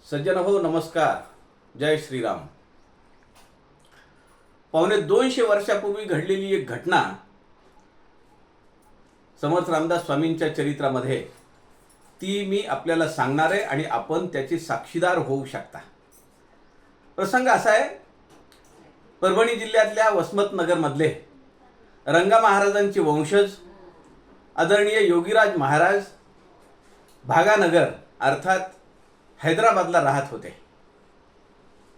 सज्जन हो नमस्कार. जय श्रीराम. पावणे 200 वर्षापूर्वी घडलेली एक घटना समर्थ रामदास स्वामींच्या चरित्रामध्ये ती मी आपल्याला सांगणार आहे आणि आपण त्याचे साक्षीदार होऊ शकता. प्रसंग असा आहे, परभणी जिल्ह्यातल्या वसमतनगरमधले रंगा महाराजांचे वंशज आदरणीय योगीराज महाराज भागानगर अर्थात हैदराबादला राहत होते.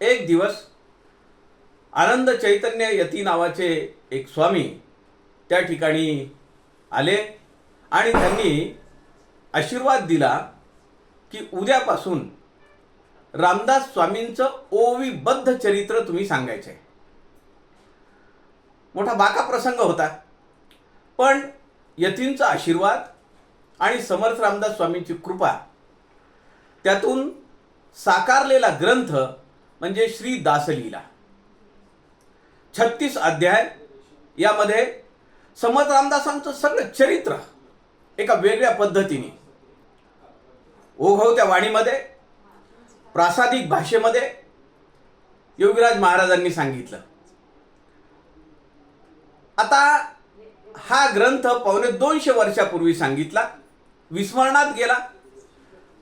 एक दिवस आनंद चैतन्य यती नावाचे एक स्वामी त्या ठिकाणी आले आणि त्यांनी आशीर्वाद दिला की उद्यापासून रामदास स्वामींचं ओवीबद्ध चरित्र तुम्ही सांगायचे. मोठा बाका प्रसंग होता, पण यतींचा आशीर्वाद आणि समर्थ रामदास स्वामींची कृपा त्यातून साकारलेला ग्रंथ म्हणजे श्री दासलीला. 36 अध्याय. यामध्ये समर्थ रामदासांचं सगळं चरित्र एका वेगळ्या पद्धतीने ओघवत्या वाणीमध्ये प्रासादिक भाषेमध्ये योगीराज महाराजांनी सांगितलं. आता हा ग्रंथ पावणे 200 वर्षापूर्वी सांगितला, विस्मरणात गेला.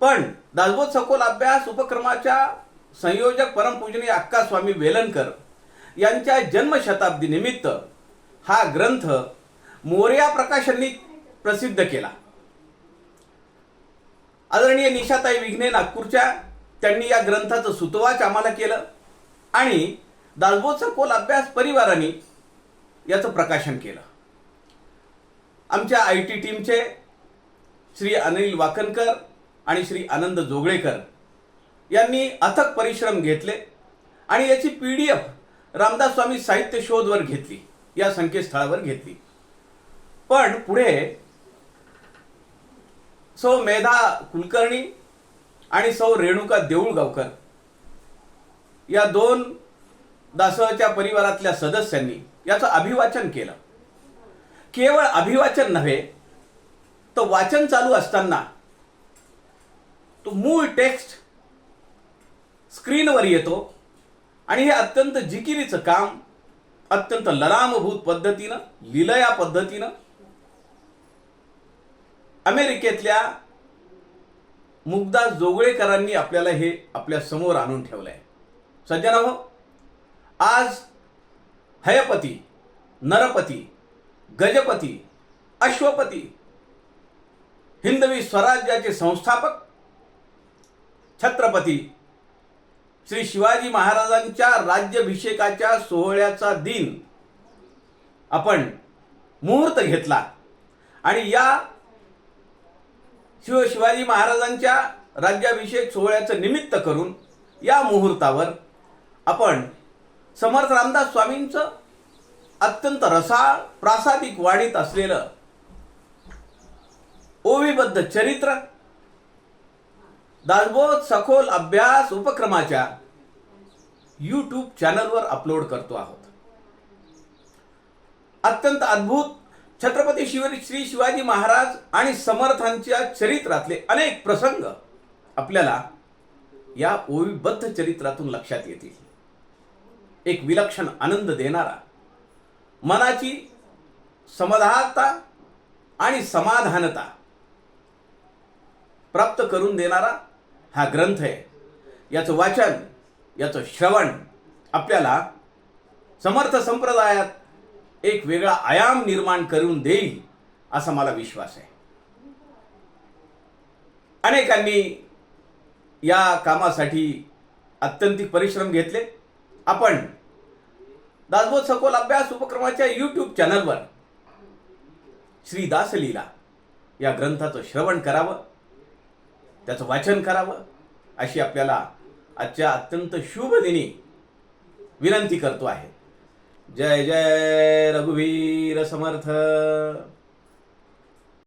पण दासबोध सखोल अभ्यास उपक्रमाच्या संयोजक परमपूजनीय अक्का स्वामी वेलणकर यांच्या जन्मशताब्दी निमित्त हा ग्रंथ मोरया प्रकाशननी प्रसिद्ध केला. आदरणीय निशाताई विघ्ने नागपूरच्या त्यांनी या ग्रंथाचं सुतवाच आम्हाला केलं आणि दासबोध सखोल अभ्यास परिवाराने याचं प्रकाशन केलं. आमच्या IT टीमचे श्री अनिल वाकणकर आणि श्री आनंद जोगळेकर यांनी अथक परिश्रम घेतले आणि याची PDF रामदास स्वामी साहित्य शोधवर घेतली, या संकेतस्थळावर घेतली. पण पुढे सौ मेधा कुलकर्णी आणि सौ रेणुका देऊळगावकर या 2 दासच्या परिवारातल्या सदस्यांनी याचं अभिवाचन केलं. केवळ अभिवाचन नव्हे, तर वाचन चालू असताना तो मूळ टेक्स्ट स्क्रीनवर येतो आणि हे अत्यंत जिकिरीचं काम अत्यंत ललामभूत पद्धतीनं लीलया पद्धतीनं अमेरिकेतल्या मुग्धा जोगळेकरांनी आपल्याला हे आपल्या समोर आणून ठेवलंय. सज्जनांनो, आज हयपती, नरपती, गजपती, अश्वपती, हिंदवी स्वराज्याचे संस्थापक छत्रपती श्री शिवाजी महाराजांच्या राज्याभिषेकाच्या सोहळ्याचा दिन आपण मुहूर्त घेतला आणि या शिवाजी महाराजांच्या राज्याभिषेक सोहळ्याचं निमित्त करून या मुहूर्तावर आपण समर्थ रामदास स्वामींचं अत्यंत रसाळ प्रासादिक वाणीत असलेलं ओवीबद्ध चरित्र दासबोध सखोल अभ्यास उपक्रमाच्या YouTube चॅनलवर अपलोड करतो आहोत. अत्यंत अद्भुत छत्रपती श्री शिवाजी महाराज आणि समर्थांच्या चरित्रातले अनेक प्रसंग आपल्याला या ओवीबद्ध चरित्रातून लक्षात येतील. एक विलक्षण आनंद देणारा, मनाची समाधानता आणि समाधानता प्राप्त करून देणारा हा ग्रंथ आहे. याचं वाचन, याचं श्रवण आपल्याला समर्थ संप्रदायात एक वेगळा आयाम निर्माण करून देईल असा मला विश्वास आहे. अनेकांनी या कामासाठी अत्यंतिक परिश्रम घेतले. आपण दासबोध सखोल अभ्यास उपक्रमाच्या YouTube चॅनलवर श्री दासलीला या ग्रंथाचं श्रवण करावं, त्याचं वाचन करावं अशी आपल्याला आजच्या अत्यंत शुभ दिनी विनंती करतो आहे. जय जय रघुवीर समर्थ.